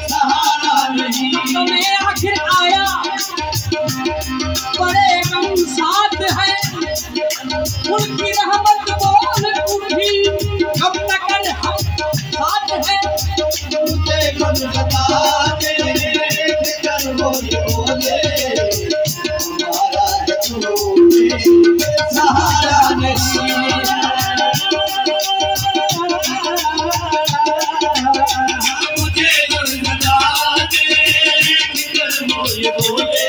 सहारा नहीं। तुम्हें आखिर आया बड़े गम साथ है, उनकी रहमत बोल उठी कब तक हम साथ है। मुझे कब बता दे कर वो बोले हमारा सहारा नहीं। मुझे कब बता दे कर वो बोले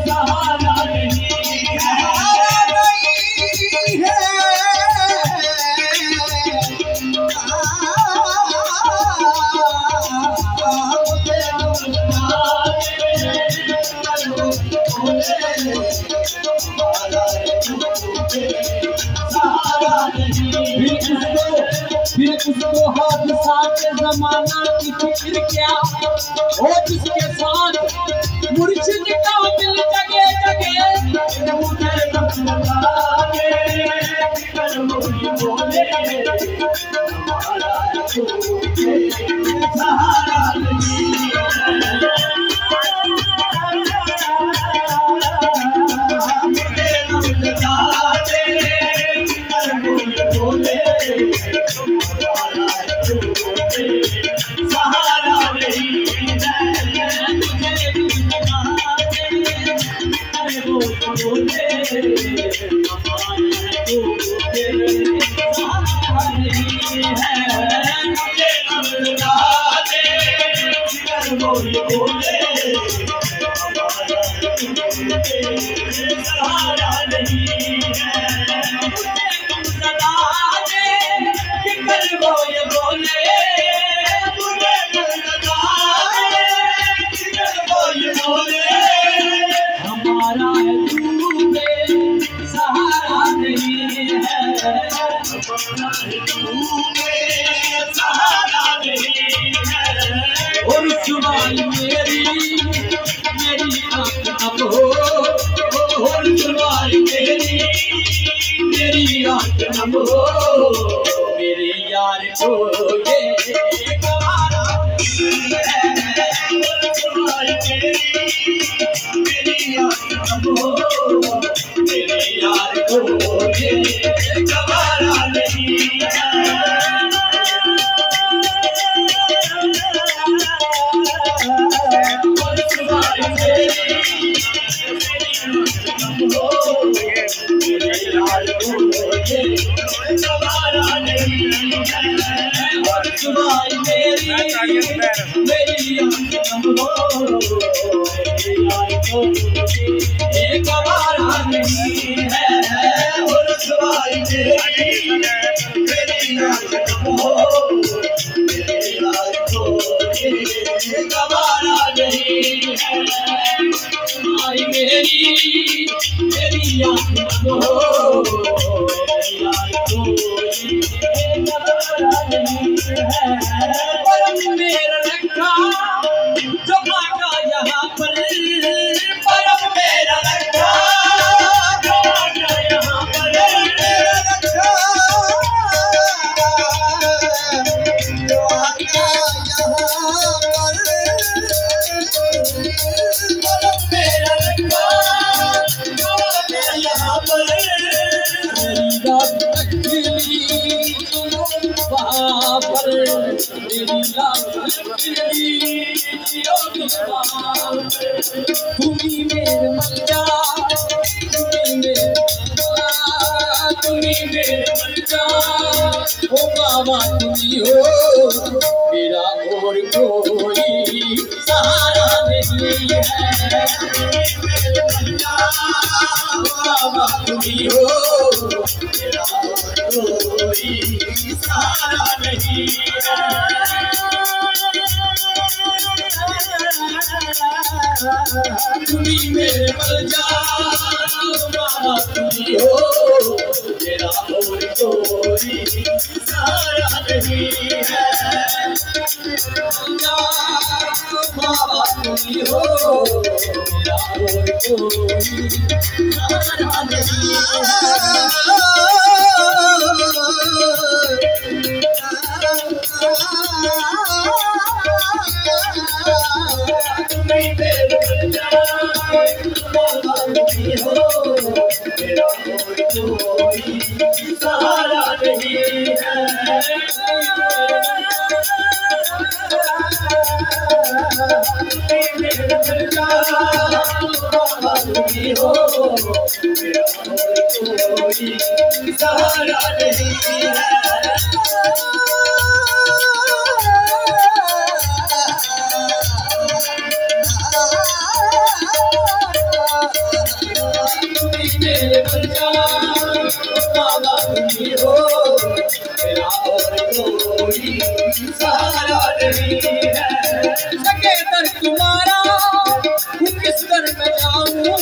हमारा सहारा नहीं है। फिर उसको हादसात जमाना की फिक्र क्या, हो जिसके साथ मुर्शिद का दिल जगे जगे। मुझे कब बता दे कर वो बोले हमारा सहारा नहीं है। मुझे कब बता दे कर वो बोले हमारा सहारा नहीं है। मुझे कब बता दे कर वो बोले हमारा सहारा नहीं है। मुझे कब बता दे कर वो बोले हमारा सहारा नहीं है। हमारा सहारा नहीं है। सहारा नहीं है। और सुनाई मेरी आँख अब हो, और सुनाई मेरी आँख नम हो। मेरे यार को ये गवारा है। और सुनाई मेरी आँख नम हो। मेरे यार को ये गवारा नहीं है। और सुनाई मेरी मेरे यार को ये गवारा नहीं है। और सुनाई मेरी आँख नम हो। मेरे यार को ये गवारा नहीं है। और सुनाई मेरी आँख नम हो। मेरे यार को ये गवारा नहीं है। सुनाई मेरी आँख नम हो। मेरे यार को ये गवारा नहीं है। परम मेरा रखा जो मांगा यहाँ पर, परम मेरा रखा जो आका यहाँ पर। मेरा रखा जो आका यहाँ पर। परम मेरा रखा जो आका यहाँ पर। मेरी रात अकेली वहाँ पर, मेरी रात अकेली तुम्ही मेरे मल्ला, तुम्ही मेरे मल्ला, ओ बाबा तुम्ही हो मेरा और कोई सहारा नहीं है। बाबा तुम्ही हो मेरा कोई सहारा नहीं है। तुम्ही मेरे मल्ला, बाबा तुम्ही हो मेरा और कोई सहारा नहीं है। बाबा तुम्ही हो मेरा और कोई सहारा नहीं है। सहारा नहीं है मेरे बच्चा बाबा तुम्ही हो मेरा और कोई सहारा नहीं है सके दर तुम्हारा किस घर में जाऊं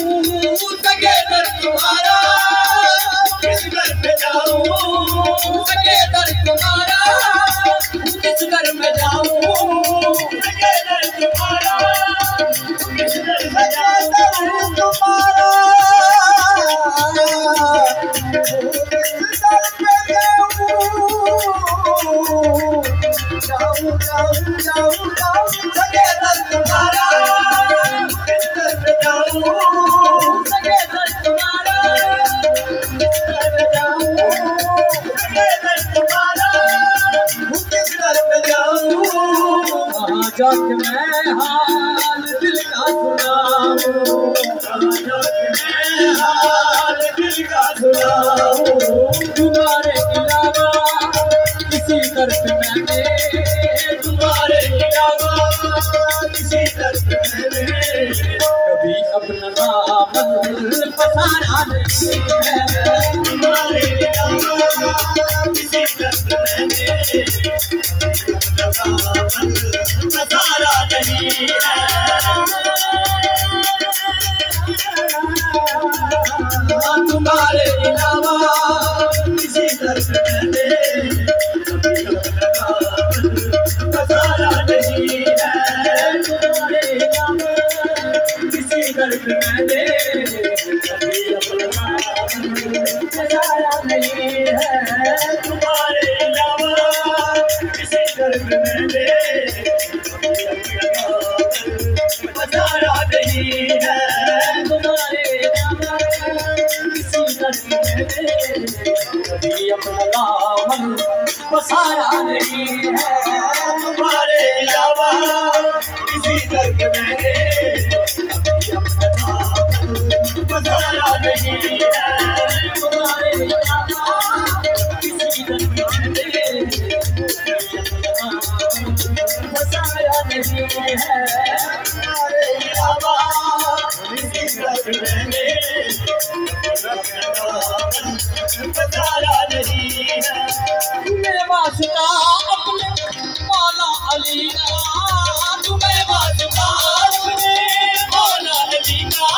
सके दर तुम्हारा किस घर पे जाऊं सके दर तुम्हारा किस घर में जाऊं सके दर तुम्हारा किस घर पे जाऊं तुम्हारा सके दर तुम्हारा किस घर पे जाऊं सके दर तुम्हारा किस घर में जाऊं सके दर तुम्हारा किस घर पे जाऊं वहाँ जाके मैं हाल दिल का सुनाऊं हाल दिल का सुनाऊं तुम्हारे अलावा किसी दर पे मैंने तुम्हारे अलावा किसी दर्द मैंने कभी अपना दामन पसारा नहीं है तुम्हारे अलावा किसी दर्द मैंने सहारा नहीं है तुम्हारे अलावा किसी दर्द मैंने सहारा नहीं है किसी दर्द मैंने पसारा नहीं है तुम्हारे अलावा किसी दर्द मैंने सहारा नहीं है तुम्हारे अलावा किसी दर्द मैंने कभी अपना दामन पसारा नहीं है तुम्हारे अलावा किसी दर्द मैंने सहारा नहीं है तुम्हारे अलावा किसी दर्द मैंने पसारा नहीं है तुम्हारे अलावा किसी दर्द मैंने सहारा नहीं है तुम्हें वास्ता अपने मौला अली का तुम्हें वास्ता अपने मौला अली का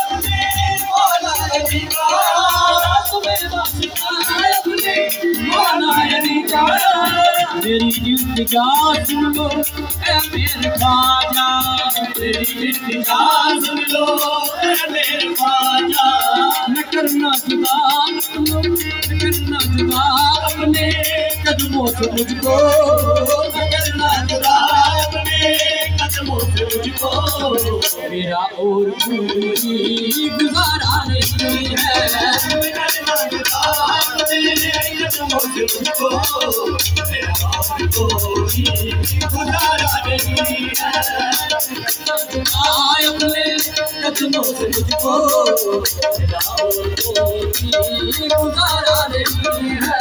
मौला अली का तुम्हें वास्ता अपने मौला अली का मेरी इल्तिजा सुन लो ऐ मेरे ख्वाजा तेरी इल्तिजा सुन लो ऐ मेरे ख्वाजा न करना जुदा अपने कदमों से मुझको न करना जुदा अपने कदमों से मुझको मेरा और कोई गुजारा नहीं है न करना जुदा अपने कदमों से मुझको मेरा और कोई गुजारा नहीं है आए अपने कदमों से मुझको मेरा और कोई गुजारा नहीं है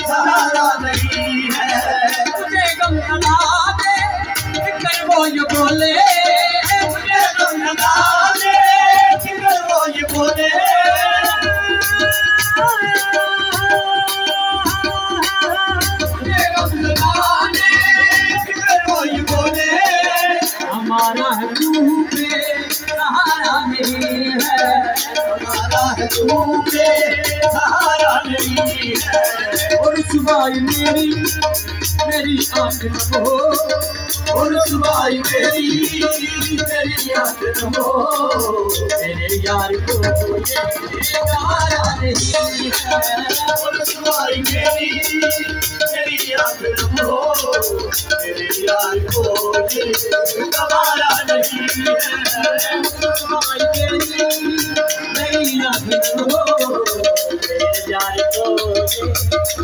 सहारा नहीं है मुझे गम लगा दे फिक्र वो ये बोले मुझे गम लगा दे फिक्र वो ये बोले मुझे गम लगा दे फिक्र वो ये बोले हमारा है तू पे सहारा नहीं है हमारा है तू पे सहारा नहीं है। और सुबह मेरी आंख नम हो, और सुबह मेरी आंख नम हो, मेरे यार को ये गवारा नहीं है। और सुबह मेरी आंख नम हो, मेरे यार को ये गवारा नहीं है। मेरी आंख नम हो, मेरे यार को ये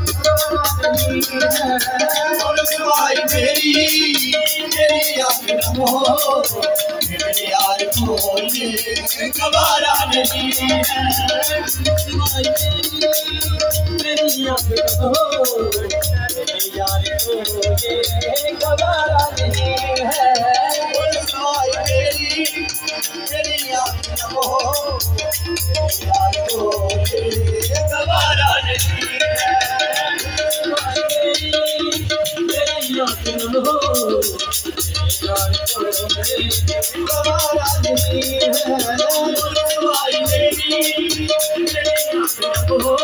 गवारा नहीं है। और सुबह मेरी आंख नम हो, मेरे यार को ये गवारा नहीं है। मेरी आंख नम हो, मेरे यार को ये गवारा नहीं है। और सुबह मेरी आंख नम हो, मेरे यार को ये गवारा नहीं है। मेरी आंख नम हो, मेरे यार को ये गवारा नहीं है। और सुबह मेरी आंख नम हो,